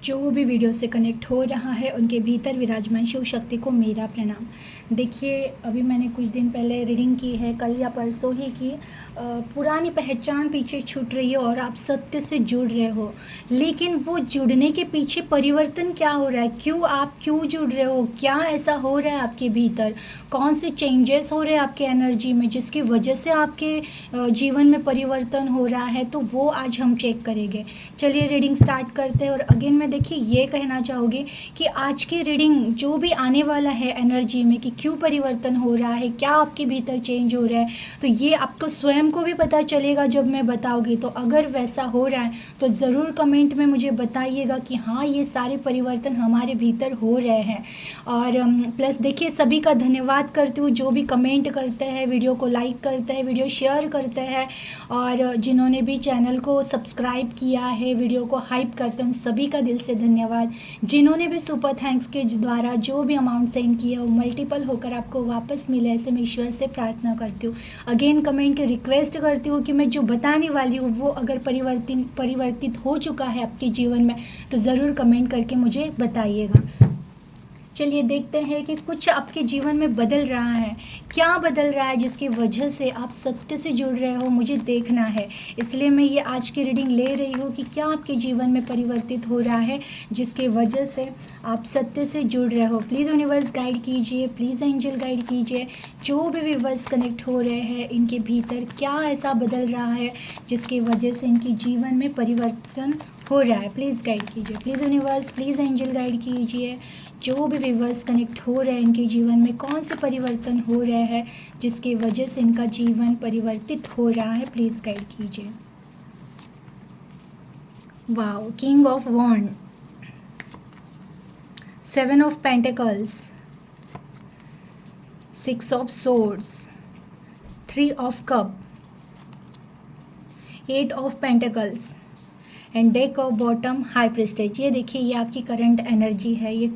जो भी वीडियो से कनेक्ट हो रहा है उनके भीतर विराजमान शिव शक्ति को मेरा प्रणाम। देखिए, अभी मैंने कुछ दिन पहले रीडिंग की है, कल या परसों ही की। पुरानी पहचान पीछे छूट रही है और आप सत्य से जुड़ रहे हो, लेकिन वो जुड़ने के पीछे परिवर्तन क्या हो रहा है, क्यों जुड़ रहे हो, क्या ऐसा हो रहा है आपके भीतर, कौन से चेंजेस हो रहे हैं आपके एनर्जी में जिसकी वजह से आपके जीवन में परिवर्तन हो रहा है, तो वो आज हम चेक करेंगे। चलिए रीडिंग स्टार्ट करते हैं। और अगेन मैं देखिए ये कहना चाहूँगी कि आज की रीडिंग जो भी आने वाला है एनर्जी में कि क्यों परिवर्तन हो रहा है, क्या आपके भीतर चेंज हो रहा है, तो ये आपको स्वयं को भी पता चलेगा जब मैं बताऊँगी। तो अगर वैसा हो रहा है तो ज़रूर कमेंट में मुझे बताइएगा कि हाँ, ये सारे परिवर्तन हमारे भीतर हो रहे हैं। और प्लस देखिए, सभी का धन्यवाद करती हूँ जो भी कमेंट करते हैं, वीडियो को लाइक करते हैं, वीडियो शेयर करते हैं, और जिन्होंने भी चैनल को सब्सक्राइब किया है, वीडियो को हाइप करते हैं, उन सभी का दिल से धन्यवाद। जिन्होंने भी सुपर थैंक्स के द्वारा जो भी अमाउंट सेंड किया वो मल्टीपल होकर आपको वापस मिले, ऐसे मैं ईश्वर से प्रार्थना करती हूँ। अगेन कमेंट के रिक्वेस्ट करती हूँ कि मैं जो बताने वाली हूँ वो अगर परिवर्तित हो चुका है आपके जीवन में तो ज़रूर कमेंट करके मुझे बताइएगा। चलिए देखते हैं कि कुछ आपके जीवन में बदल रहा है, क्या बदल रहा है जिसकी वजह से आप सत्य से जुड़ रहे हो, मुझे देखना है। इसलिए मैं ये आज की रीडिंग ले रही हूँ कि क्या आपके जीवन में परिवर्तित हो रहा है जिसकी वजह से आप सत्य से जुड़ रहे हो। प्लीज़ यूनिवर्स गाइड कीजिए, प्लीज़ एंजल गाइड कीजिए। जो भी व्यूअर्स कनेक्ट हो रहे हैं इनके भीतर क्या ऐसा बदल रहा है जिसकी वजह से इनके जीवन में परिवर्तन हो रहा है, प्लीज़ गाइड कीजिए। Please universe, please angel guide कीजिए। जो भी व्यूअर्स कनेक्ट हो रहे हैं इनके जीवन में कौन से परिवर्तन हो रहे हैं जिसकी वजह से इनका जीवन परिवर्तित हो रहा है, प्लीज़ गाइड कीजिए। Wow, king of wand, 7 of pentacles, 6 of swords, 3 of cup, 8 of pentacles and deck of bottom, high prestige. ये देखिए, ये आपकी करंट एनर्जी है। ये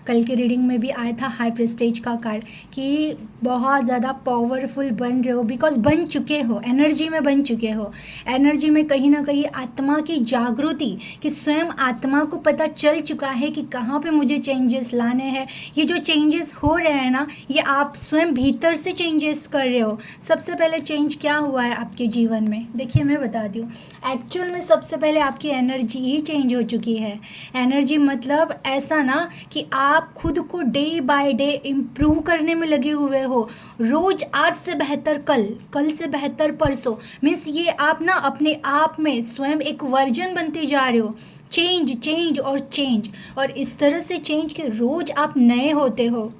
कल की रीडिंग में भी आया था हाई प्रेस्टेज का कार्ड कि बहुत ज़्यादा पावरफुल बन रहे हो, बिकॉज बन चुके हो, एनर्जी में बन चुके हो। एनर्जी में कहीं ना कहीं आत्मा की जागृति, कि स्वयं आत्मा को पता चल चुका है कि कहाँ पे मुझे चेंजेस लाने हैं। ये जो चेंजेस हो रहे हैं ना, ये आप स्वयं भीतर से चेंजेस कर रहे हो। सबसे पहले चेंज क्या हुआ है आपके जीवन में, देखिए मैं बताती हूँ। एक्चुअल में सबसे पहले आपकी एनर्जी ही चेंज हो चुकी है। एनर्जी मतलब ऐसा ना कि आप खुद को डे बाय डे इम्प्रूव करने में लगे हुए हो। रोज आज से बेहतर कल, कल से बेहतर परसों, मीन्स ये आप ना अपने आप में स्वयं एक वर्जन बनते जा रहे हो। चेंज और चेंज, और इस तरह से चेंज के रोज आप नए होते हो।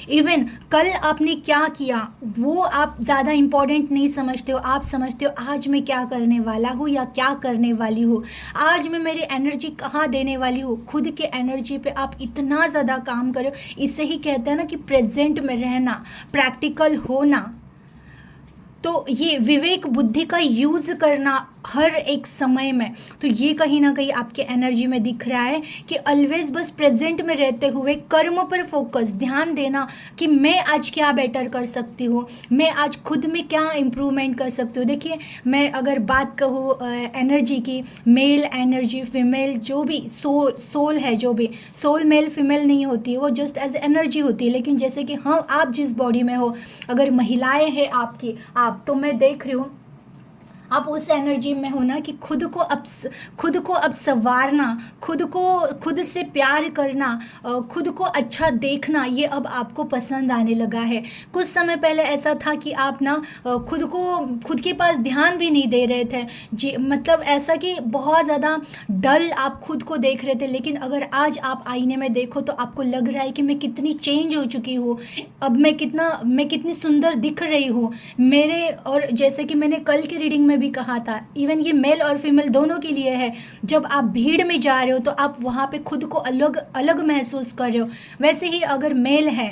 इवन कल आपने क्या किया वो आप ज़्यादा इम्पोर्टेंट नहीं समझते हो। आप समझते हो आज मैं क्या करने वाला हूँ या क्या करने वाली हूँ, आज मैं मेरी एनर्जी कहाँ देने वाली हूँ। खुद के एनर्जी पे आप इतना ज़्यादा काम करो। इसे ही कहते हैं ना कि प्रेजेंट में रहना, प्रैक्टिकल होना। तो ये विवेक बुद्धि का यूज़ करना हर एक समय में, तो ये कहीं ना कहीं आपके एनर्जी में दिख रहा है कि ऑलवेज बस प्रेजेंट में रहते हुए कर्म पर फोकस, ध्यान देना कि मैं आज क्या बेटर कर सकती हूँ, मैं आज खुद में क्या इम्प्रूवमेंट कर सकती हूँ। देखिए, मैं अगर बात कहूँ एनर्जी की, मेल एनर्जी, फीमेल, जो भी सोल है, जो भी सोल मेल फीमेल नहीं होती है, वो जस्ट एज एनर्जी होती है। लेकिन जैसे कि हम, आप जिस बॉडी में हो, अगर महिलाएं हैं आपकी, आप, तो मैं देख रही हूँ आप उस एनर्जी में हो ना कि खुद को अब संवारना, खुद से प्यार करना, खुद को अच्छा देखना, ये अब आपको पसंद आने लगा है। कुछ समय पहले ऐसा था कि आप ना खुद के पास ध्यान भी नहीं दे रहे थे जी, मतलब ऐसा कि बहुत ज़्यादा डल आप खुद को देख रहे थे। लेकिन अगर आज आप आईने में देखो तो आपको लग रहा है कि मैं कितनी चेंज हो चुकी हूँ, अब मैं कितनी सुंदर दिख रही हूँ मेरे। और जैसे कि मैंने कल की रीडिंग में भी कहा था, इवन ये मेल और फीमेल दोनों के लिए है। जब आप भीड़ में जा रहे हो तो आप वहाँ पे खुद को अलग अलग महसूस कर रहे हो। वैसे ही अगर मेल है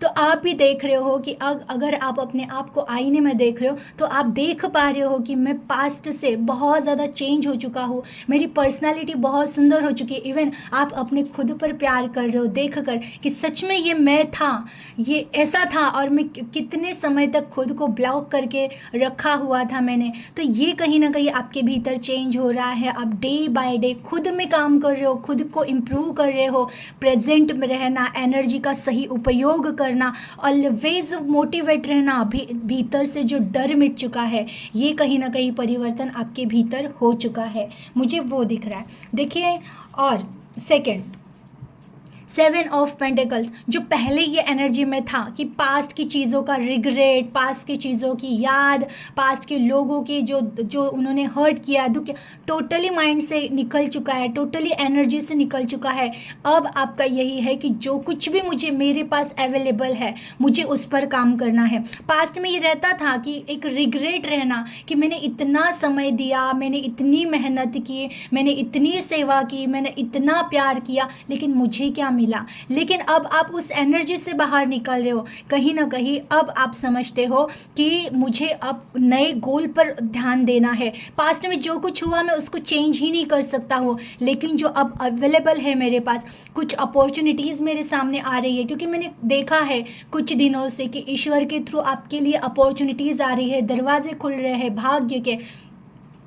तो आप भी देख रहे हो कि अगर आप अपने आप को आईने में देख रहे हो तो आप देख पा रहे हो कि मैं पास्ट से बहुत ज़्यादा चेंज हो चुका हूँ, मेरी पर्सनालिटी बहुत सुंदर हो चुकी है। इवन आप अपने खुद पर प्यार कर रहे हो देख कर कि सच में ये मैं था, ये ऐसा था, और मैं कितने समय तक खुद को ब्लॉक करके रखा हुआ था मैंने। तो ये कहीं ना कहीं आपके भीतर चेंज हो रहा है। आप डे बाय डे खुद में काम कर रहे हो, खुद को इम्प्रूव कर रहे हो, प्रेजेंट में रहना, एनर्जी का सही उपयोग करना, ऑलवेज मोटिवेट रहना, भीतर से जो डर मिट चुका है, ये कहीं ना कहीं परिवर्तन आपके भीतर हो चुका है, मुझे वो दिख रहा है। देखिए, और सेकंड 7 ऑफ पेंटिकल्स, जो पहले ये एनर्जी में था कि पास्ट की चीज़ों का रिग्रेट, पास्ट की चीज़ों की याद, पास्ट के लोगों की जो जो उन्होंने हर्ट किया, दुख किया, टोटली माइंड से निकल चुका है, टोटली एनर्जी से निकल चुका है। अब आपका यही है कि जो कुछ भी मुझे मेरे पास अवेलेबल है, मुझे उस पर काम करना है। पास्ट में ये रहता था कि एक रिग्रेट रहना कि मैंने इतना समय दिया, मैंने इतनी मेहनत की, मैंने इतनी सेवा की, मैंने इतना प्यार किया, लेकिन मुझे क्या मिला। लेकिन अब आप उस एनर्जी से बाहर निकल रहे हो, कहीं ना कहीं अब आप समझते हो कि मुझे अब नए गोल पर ध्यान देना है। पास्ट में जो कुछ हुआ मैं उसको चेंज ही नहीं कर सकता हूँ, लेकिन जो अब अवेलेबल है मेरे पास, कुछ अपॉर्चुनिटीज़ मेरे सामने आ रही है, क्योंकि मैंने देखा है कुछ दिनों से कि ईश्वर के थ्रू आपके लिए अपॉर्चुनिटीज़ आ रही है, दरवाजे खुल रहे हैं भाग्य के।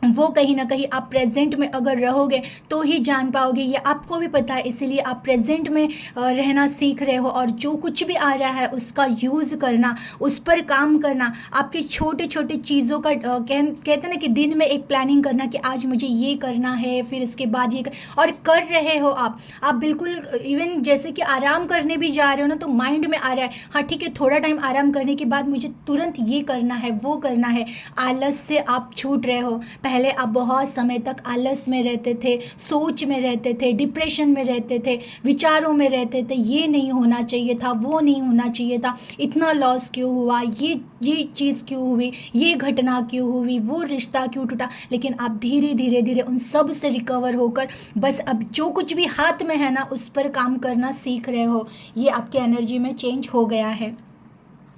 वो कहीं ना कहीं आप प्रेजेंट में अगर रहोगे तो ही जान पाओगे, ये आपको भी पता है। इसीलिए आप प्रेजेंट में रहना सीख रहे हो, और जो कुछ भी आ रहा है उसका यूज़ करना, उस पर काम करना, आपके छोटे छोटे चीज़ों का कहते हैं ना कि दिन में एक प्लानिंग करना कि आज मुझे ये करना है, फिर इसके बाद ये और कर रहे हो आप बिल्कुल। इवन जैसे कि आराम करने भी जा रहे हो ना, तो माइंड में आ रहा है हाँ ठीक है, थोड़ा टाइम आराम करने के बाद मुझे तुरंत ये करना है, वो करना है। आलस से आप छूट रहे हो। पहले आप बहुत समय तक आलस में रहते थे, सोच में रहते थे, डिप्रेशन में रहते थे, विचारों में रहते थे, ये नहीं होना चाहिए था, वो नहीं होना चाहिए था, इतना लॉस क्यों हुआ, ये चीज़ क्यों हुई, ये घटना क्यों हुई, वो रिश्ता क्यों टूटा। लेकिन आप धीरे धीरे धीरे उन सब से रिकवर होकर बस अब जो कुछ भी हाथ में है ना, उस पर काम करना सीख रहे हो। ये आपके एनर्जी में चेंज हो गया है।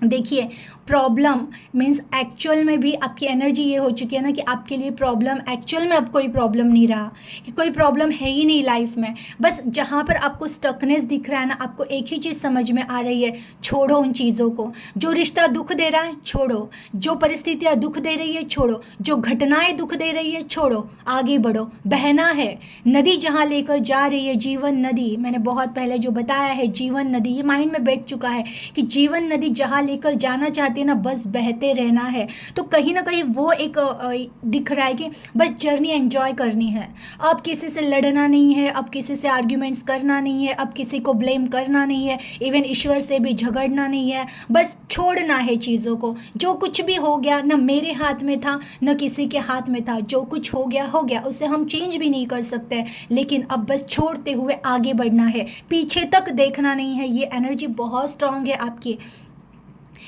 देखिए, प्रॉब्लम मीन्स एक्चुअल में भी आपकी एनर्जी ये हो चुकी है ना कि आपके लिए प्रॉब्लम एक्चुअल में अब कोई प्रॉब्लम नहीं रहा, कि कोई प्रॉब्लम है ही नहीं लाइफ में। बस जहाँ पर आपको स्टकनेस दिख रहा है ना, आपको एक ही चीज़ समझ में आ रही है, छोड़ो उन चीज़ों को। जो रिश्ता दुख दे रहा है छोड़ो, जो परिस्थितियाँ दुख दे रही है छोड़ो, जो घटनाएं दुख दे रही है छोड़ो, आगे बढ़ो। बहना है, नदी जहाँ लेकर जा रही है, जीवन नदी, मैंने बहुत पहले जो बताया है जीवन नदी, ये माइंड में बैठ चुका है कि जीवन नदी जहाँ लेकर जाना चाहती है ना, बस बहते रहना है। तो कहीं ना कहीं वो एक दिख रहा है कि बस जर्नी एंजॉय करनी है। अब किसी से लड़ना नहीं है, अब किसी से आर्ग्यूमेंट्स करना नहीं है, अब किसी को ब्लेम करना नहीं है, इवन ईश्वर से भी झगड़ना नहीं है। बस छोड़ना है चीज़ों को। जो कुछ भी हो गया ना मेरे हाथ में था, न किसी के हाथ में था। जो कुछ हो गया, उसे हम चेंज भी नहीं कर सकते, लेकिन अब बस छोड़ते हुए आगे बढ़ना है, पीछे तक देखना नहीं है। ये एनर्जी बहुत स्ट्रांग है आपकी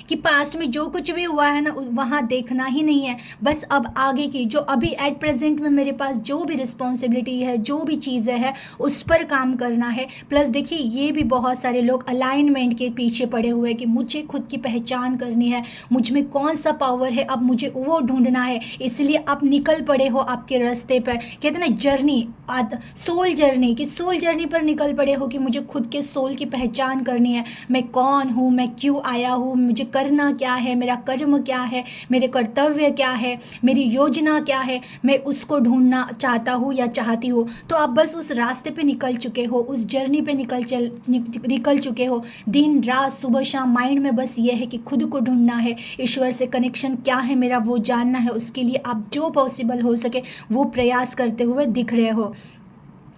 कि पास्ट में जो कुछ भी हुआ है ना, वहाँ देखना ही नहीं है। बस अब आगे की जो अभी एट प्रेजेंट में मेरे पास जो भी रिस्पॉन्सिबिलिटी है, जो भी चीज़ें हैं, उस पर काम करना है। प्लस देखिए, ये भी बहुत सारे लोग अलाइनमेंट के पीछे पड़े हुए हैं कि मुझे खुद की पहचान करनी है, मुझ में कौन सा पावर है, अब मुझे वो ढूंढना है। इसलिए आप निकल पड़े हो आपके रास्ते पर, कहते हैं ना जर्नी, सोल जर्नी, कि सोल जर्नी पर निकल पड़े हो कि मुझे खुद के सोल की पहचान करनी है। मैं कौन हूँ, मैं क्यों आया हूँ, मुझे करना क्या है, मेरा कर्म क्या है, मेरे कर्तव्य क्या है, मेरी योजना क्या है, मैं उसको ढूंढना चाहता हूँ या चाहती हूँ। तो आप बस उस रास्ते पे निकल चुके हो, उस जर्नी पे निकल चुके हो। दिन रात सुबह शाम माइंड में बस ये है कि खुद को ढूंढना है, ईश्वर से कनेक्शन क्या है मेरा वो जानना है। उसके लिए आप जो पॉसिबल हो सके वो प्रयास करते हुए दिख रहे हो।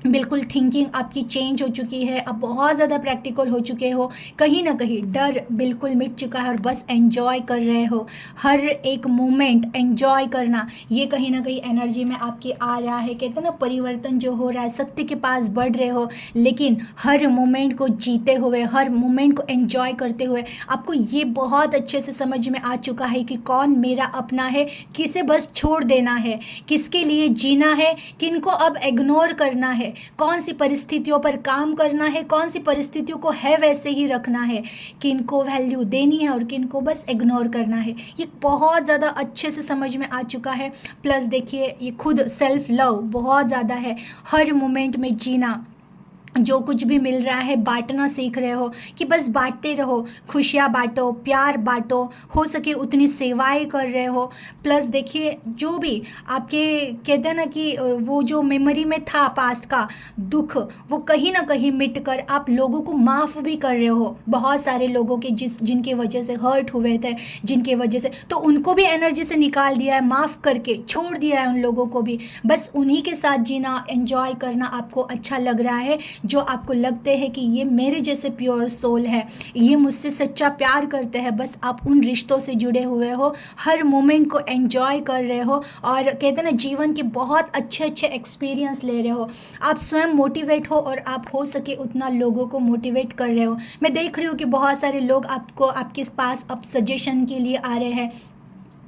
बिल्कुल थिंकिंग आपकी चेंज हो चुकी है, अब बहुत ज़्यादा प्रैक्टिकल हो चुके हो। कहीं ना कहीं डर बिल्कुल मिट चुका है और बस एंजॉय कर रहे हो, हर एक मोमेंट एंजॉय करना, ये कहीं ना कहीं एनर्जी में आपकी आ रहा है। कहते हैं ना परिवर्तन जो हो रहा है, सत्य के पास बढ़ रहे हो, लेकिन हर मोमेंट को जीते हुए, हर मोमेंट को एंजॉय करते हुए। आपको ये बहुत अच्छे से समझ में आ चुका है कि कौन मेरा अपना है, किसे बस छोड़ देना है, किसके लिए जीना है, किनको अब इग्नोर करना है। है, कौन सी परिस्थितियों पर काम करना है, कौन सी परिस्थितियों को है वैसे ही रखना है, किन को वैल्यू देनी है और किन को बस इग्नोर करना है, ये बहुत ज़्यादा अच्छे से समझ में आ चुका है। प्लस देखिए ये खुद सेल्फ लव बहुत ज़्यादा है, हर मोमेंट में जीना, जो कुछ भी मिल रहा है बांटना सीख रहे हो कि बस बांटते रहो, खुशियाँ बांटो, प्यार बांटो, हो सके उतनी सेवाएं कर रहे हो। प्लस देखिए जो भी आपके कहते हैं ना कि वो जो मेमोरी में था पास्ट का दुख, वो कहीं ना कहीं मिट कर आप लोगों को माफ़ भी कर रहे हो, बहुत सारे लोगों के जिनके वजह से हर्ट हुए थे, जिनके वजह से, तो उनको भी एनर्जी से निकाल दिया है, माफ़ करके छोड़ दिया है उन लोगों को भी, बस उन्हीं के साथ जीना, एंजॉय करना आपको अच्छा लग रहा है। जो आपको लगते हैं कि ये मेरे जैसे प्योर सोल है, ये मुझसे सच्चा प्यार करते हैं, बस आप उन रिश्तों से जुड़े हुए हो, हर मोमेंट को एंजॉय कर रहे हो और कहते हैं ना जीवन के बहुत अच्छे अच्छे एक्सपीरियंस ले रहे हो। आप स्वयं मोटिवेट हो और आप हो सके उतना लोगों को मोटिवेट कर रहे हो। मैं देख रही हूँ कि बहुत सारे लोग आपको आपके पास अब सजेशन के लिए आ रहे हैं,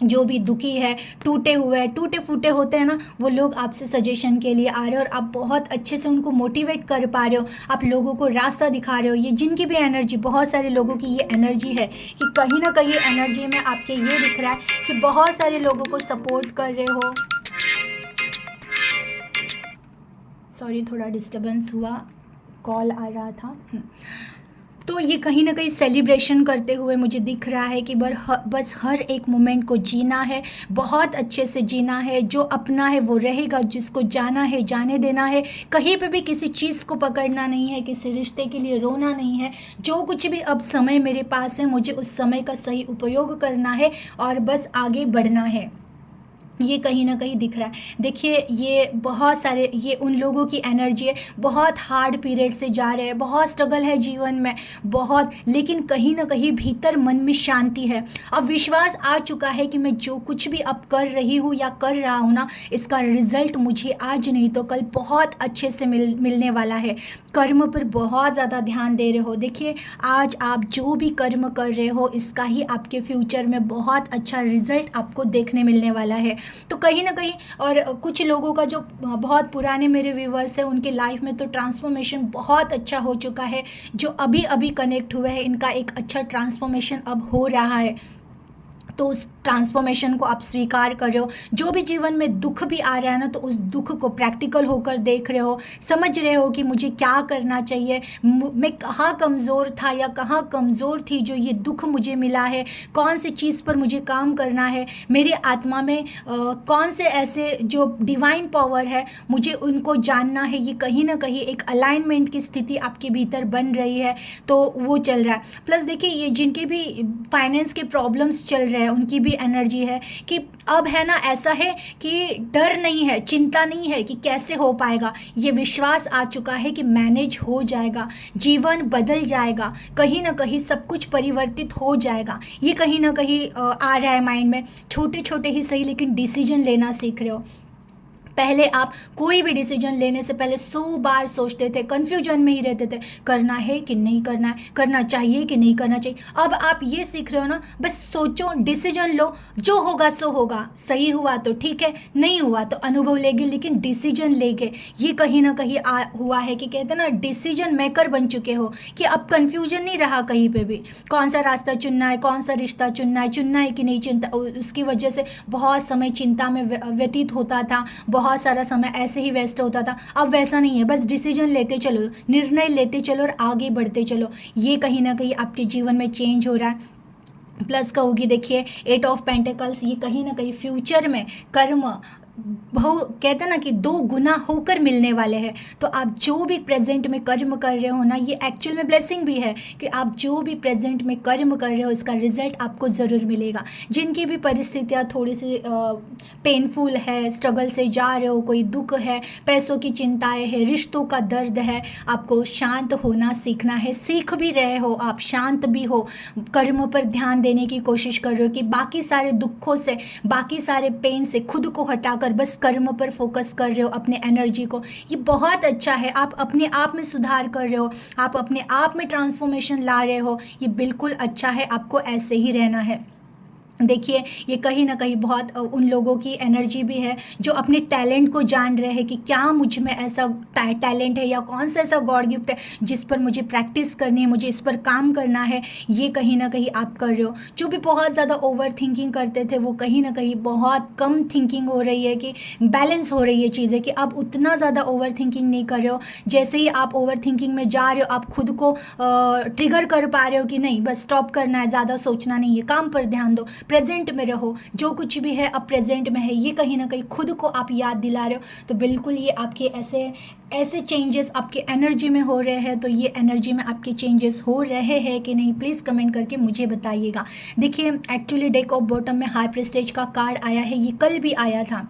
जो भी दुखी है, टूटे हुए हैं, टूटे फूटे होते हैं ना, वो लोग आपसे सजेशन के लिए आ रहे हो और आप बहुत अच्छे से उनको मोटिवेट कर पा रहे हो, आप लोगों को रास्ता दिखा रहे हो। ये जिनकी भी एनर्जी, बहुत सारे लोगों की ये एनर्जी है कि कहीं ना कहीं एनर्जी में आपके ये दिख रहा है कि बहुत सारे लोगों को सपोर्ट कर रहे हो। सॉरी थोड़ा डिस्टर्बेंस हुआ, कॉल आ रहा था। तो ये कहीं ना कहीं सेलिब्रेशन करते हुए मुझे दिख रहा है कि बस हर एक मोमेंट को जीना है, बहुत अच्छे से जीना है, जो अपना है वो रहेगा, जिसको जाना है जाने देना है, कहीं पे भी किसी चीज़ को पकड़ना नहीं है, किसी रिश्ते के लिए रोना नहीं है। जो कुछ भी अब समय मेरे पास है, मुझे उस समय का सही उपयोग करना है और बस आगे बढ़ना है, ये कहीं ना कहीं दिख रहा है। देखिए ये बहुत सारे, ये उन लोगों की एनर्जी है, बहुत हार्ड पीरियड से जा रहे हैं, बहुत स्ट्रगल है जीवन में बहुत, लेकिन कहीं ना कहीं भीतर मन में शांति है। अब विश्वास आ चुका है कि मैं जो कुछ भी अब कर रही हूँ या कर रहा हूँ ना, इसका रिजल्ट मुझे आज नहीं तो कल बहुत अच्छे से मिलने वाला है। कर्म पर बहुत ज़्यादा ध्यान दे रहे हो। देखिए आज आप जो भी कर्म कर रहे हो, इसका ही आपके फ्यूचर में बहुत अच्छा रिजल्ट आपको देखने मिलने वाला है। तो कहीं ना कहीं, और कुछ लोगों का जो बहुत पुराने मेरे व्यूवर्स हैं, उनके लाइफ में तो ट्रांसफॉर्मेशन बहुत अच्छा हो चुका है। जो अभी अभी कनेक्ट हुए हैं, इनका एक अच्छा ट्रांसफॉर्मेशन अब हो रहा है, तो उस ट्रांसफॉर्मेशन को आप स्वीकार कर रहे हो। जो भी जीवन में दुख भी आ रहा है ना, तो उस दुख को प्रैक्टिकल होकर देख रहे हो, समझ रहे हो कि मुझे क्या करना चाहिए, मैं कहाँ कमज़ोर था या कहाँ कमज़ोर थी जो ये दुख मुझे मिला है, कौन सी चीज़ पर मुझे काम करना है, मेरी आत्मा में कौन से ऐसे जो डिवाइन पावर है, मुझे उनको जानना है। ये कहीं ना कहीं एक अलाइनमेंट की स्थिति आपके भीतर बन रही है, तो वो चल रहा है। प्लस देखिए ये जिनके भी फाइनेंस के प्रॉब्लम्स चल रहे हैं, उनकी भी एनर्जी है कि अब है ना, ऐसा है कि डर नहीं है, चिंता नहीं है कि कैसे हो पाएगा, ये विश्वास आ चुका है कि मैनेज हो जाएगा, जीवन बदल जाएगा, कहीं ना कहीं सब कुछ परिवर्तित हो जाएगा। ये कहीं ना कहीं आ रहा है माइंड में, छोटे छोटे ही सही लेकिन डिसीजन लेना सीख रहे हो। पहले आप कोई भी डिसीजन लेने से पहले 100 बार सोचते थे, कन्फ्यूजन में ही रहते थे, करना है कि नहीं करना है, करना चाहिए कि नहीं करना चाहिए। अब आप ये सीख रहे हो ना, बस सोचो, डिसीजन लो, जो होगा सो होगा, सही हुआ तो ठीक है, नहीं हुआ तो अनुभव लेंगे, लेकिन डिसीजन लेंगे। ये कहीं ना कहीं हुआ है कि कहते हैं ना, डिसीजन मेकर बन चुके हो कि अब कन्फ्यूजन नहीं रहा कहीं पर भी, कौन सा रास्ता चुनना है, कौन सा रिश्ता चुनना है कि नहीं चिंता। उसकी वजह से बहुत समय चिंता में व्यतीत होता था, बहुत सारा समय ऐसे ही वेस्ट होता था। अब वैसा नहीं है, बस डिसीजन लेते चलो, निर्णय लेते चलो और आगे बढ़ते चलो। ये कहीं ना कहीं आपके जीवन में चेंज हो रहा है। प्लस कहोगी देखिए 8 ऑफ पेंटिकल्स, ये कहीं ना कहीं फ्यूचर में कर्म कहते हैं ना कि 2 गुना होकर मिलने वाले हैं। तो आप जो भी प्रेजेंट में कर्म कर रहे हो ना, ये एक्चुअल में ब्लेसिंग भी है कि आप जो भी प्रेजेंट में कर्म कर रहे हो, इसका रिजल्ट आपको ज़रूर मिलेगा। जिनकी भी परिस्थितियाँ थोड़ी सी पेनफुल है, स्ट्रगल से जा रहे हो, कोई दुख है, पैसों की चिंताएं है, रिश्तों का दर्द है, आपको शांत होना सीखना है। सीख भी रहे हो, आप शांत भी हो, कर्म पर ध्यान देने की कोशिश कर रहे हो कि बाकी सारे दुखों से, बाकी सारे पेन से खुद को हटाकर बस कर्म पर फोकस कर रहे हो, अपने एनर्जी को। ये बहुत अच्छा है, आप अपने आप में सुधार कर रहे हो, आप अपने आप में ट्रांसफॉर्मेशन ला रहे हो। ये बिल्कुल अच्छा है, आपको ऐसे ही रहना है। देखिए, ये कहीं न कहीं बहुत उन लोगों की एनर्जी भी है जो अपने टैलेंट को जान रहे हैं कि क्या मुझ में ऐसा टैलेंट है या कौन-सा ऐसा गॉड गिफ्ट है जिस पर मुझे प्रैक्टिस करनी है, मुझे इस पर काम करना है, ये कहीं न कहीं आप कर रहे हो। जो भी बहुत ज़्यादा ओवरथिंकिंग करते थे, वो कहीं न कहीं बहुत कम थिंकिंग हो रही है कि बैलेंस हो रही है चीज़ें, कि अब उतना ज़्यादा ओवरथिंकिंग नहीं कर रहे हो। जैसे ही आप ओवरथिंकिंग में जा रहे हो, आप खुद को ट्रिगर कर पा रहे हो कि नहीं, बस स्टॉप करना है, ज़्यादा सोचना नहीं है, काम पर ध्यान दो, प्रेजेंट में रहो, जो कुछ भी है अब प्रेजेंट में है, ये कहीं ना कहीं खुद को आप याद दिला रहे हो। तो बिल्कुल ये आपके ऐसे ऐसे चेंजेस आपके एनर्जी में हो रहे हैं। तो ये एनर्जी में आपके चेंजेस हो रहे हैं कि नहीं, प्लीज़ कमेंट करके मुझे बताइएगा। देखिए, एक्चुअली डेक ऑफ बॉटम में हाई प्रेस्टेज का कार्ड आया है, ये कल भी आया था,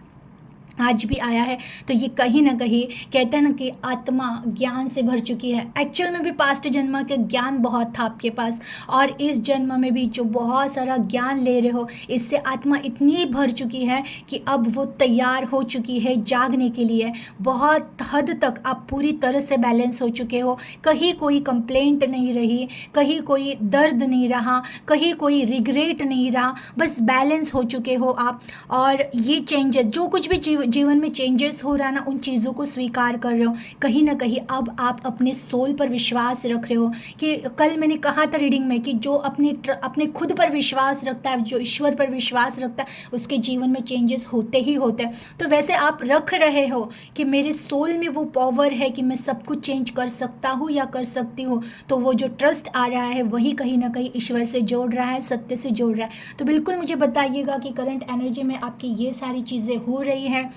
आज भी आया है। तो ये कहीं ना कहीं कहते हैं ना कि आत्मा ज्ञान से भर चुकी है। एक्चुअल में भी पास्ट जन्म के ज्ञान बहुत था आपके पास, और इस जन्म में भी जो बहुत सारा ज्ञान ले रहे हो, इससे आत्मा इतनी भर चुकी है कि अब वो तैयार हो चुकी है जागने के लिए। बहुत हद तक आप पूरी तरह से बैलेंस हो चुके हो, कहीं कोई कंप्लेंट नहीं रही, कहीं कोई दर्द नहीं रहा, कहीं कोई रिग्रेट नहीं रहा, बस बैलेंस हो चुके हो आप। और ये चेंजेस, जो कुछ भी जीवन में चेंजेस हो रहा है ना, उन चीज़ों को स्वीकार कर रहे हो। कहीं ना कहीं अब आप अपने सोल पर विश्वास रख रहे हो, कि कल मैंने कहा था रीडिंग में कि जो अपने खुद पर विश्वास रखता है, जो ईश्वर पर विश्वास रखता है, उसके जीवन में चेंजेस होते ही होते हैं। तो वैसे आप रख रहे हो कि मेरे सोल में वो पावर है कि मैं सब कुछ चेंज कर सकता हूँ या कर सकती हूँ। तो वो जो ट्रस्ट आ रहा है, वही कहीं ना कहीं ईश्वर से जोड़ रहा है, सत्य से जोड़ रहा है। तो बिल्कुल मुझे बताइएगा कि करंट एनर्जी में आपकी ये सारी चीज़ें हो रही हैं,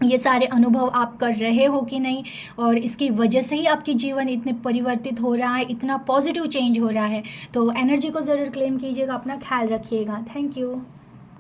ये सारे अनुभव आप कर रहे हो कि नहीं, और इसकी वजह से ही आपकी जीवन इतने परिवर्तित हो रहा है, इतना पॉजिटिव चेंज हो रहा है। तो एनर्जी को ज़रूर क्लेम कीजिएगा, अपना ख्याल रखिएगा। Thank you.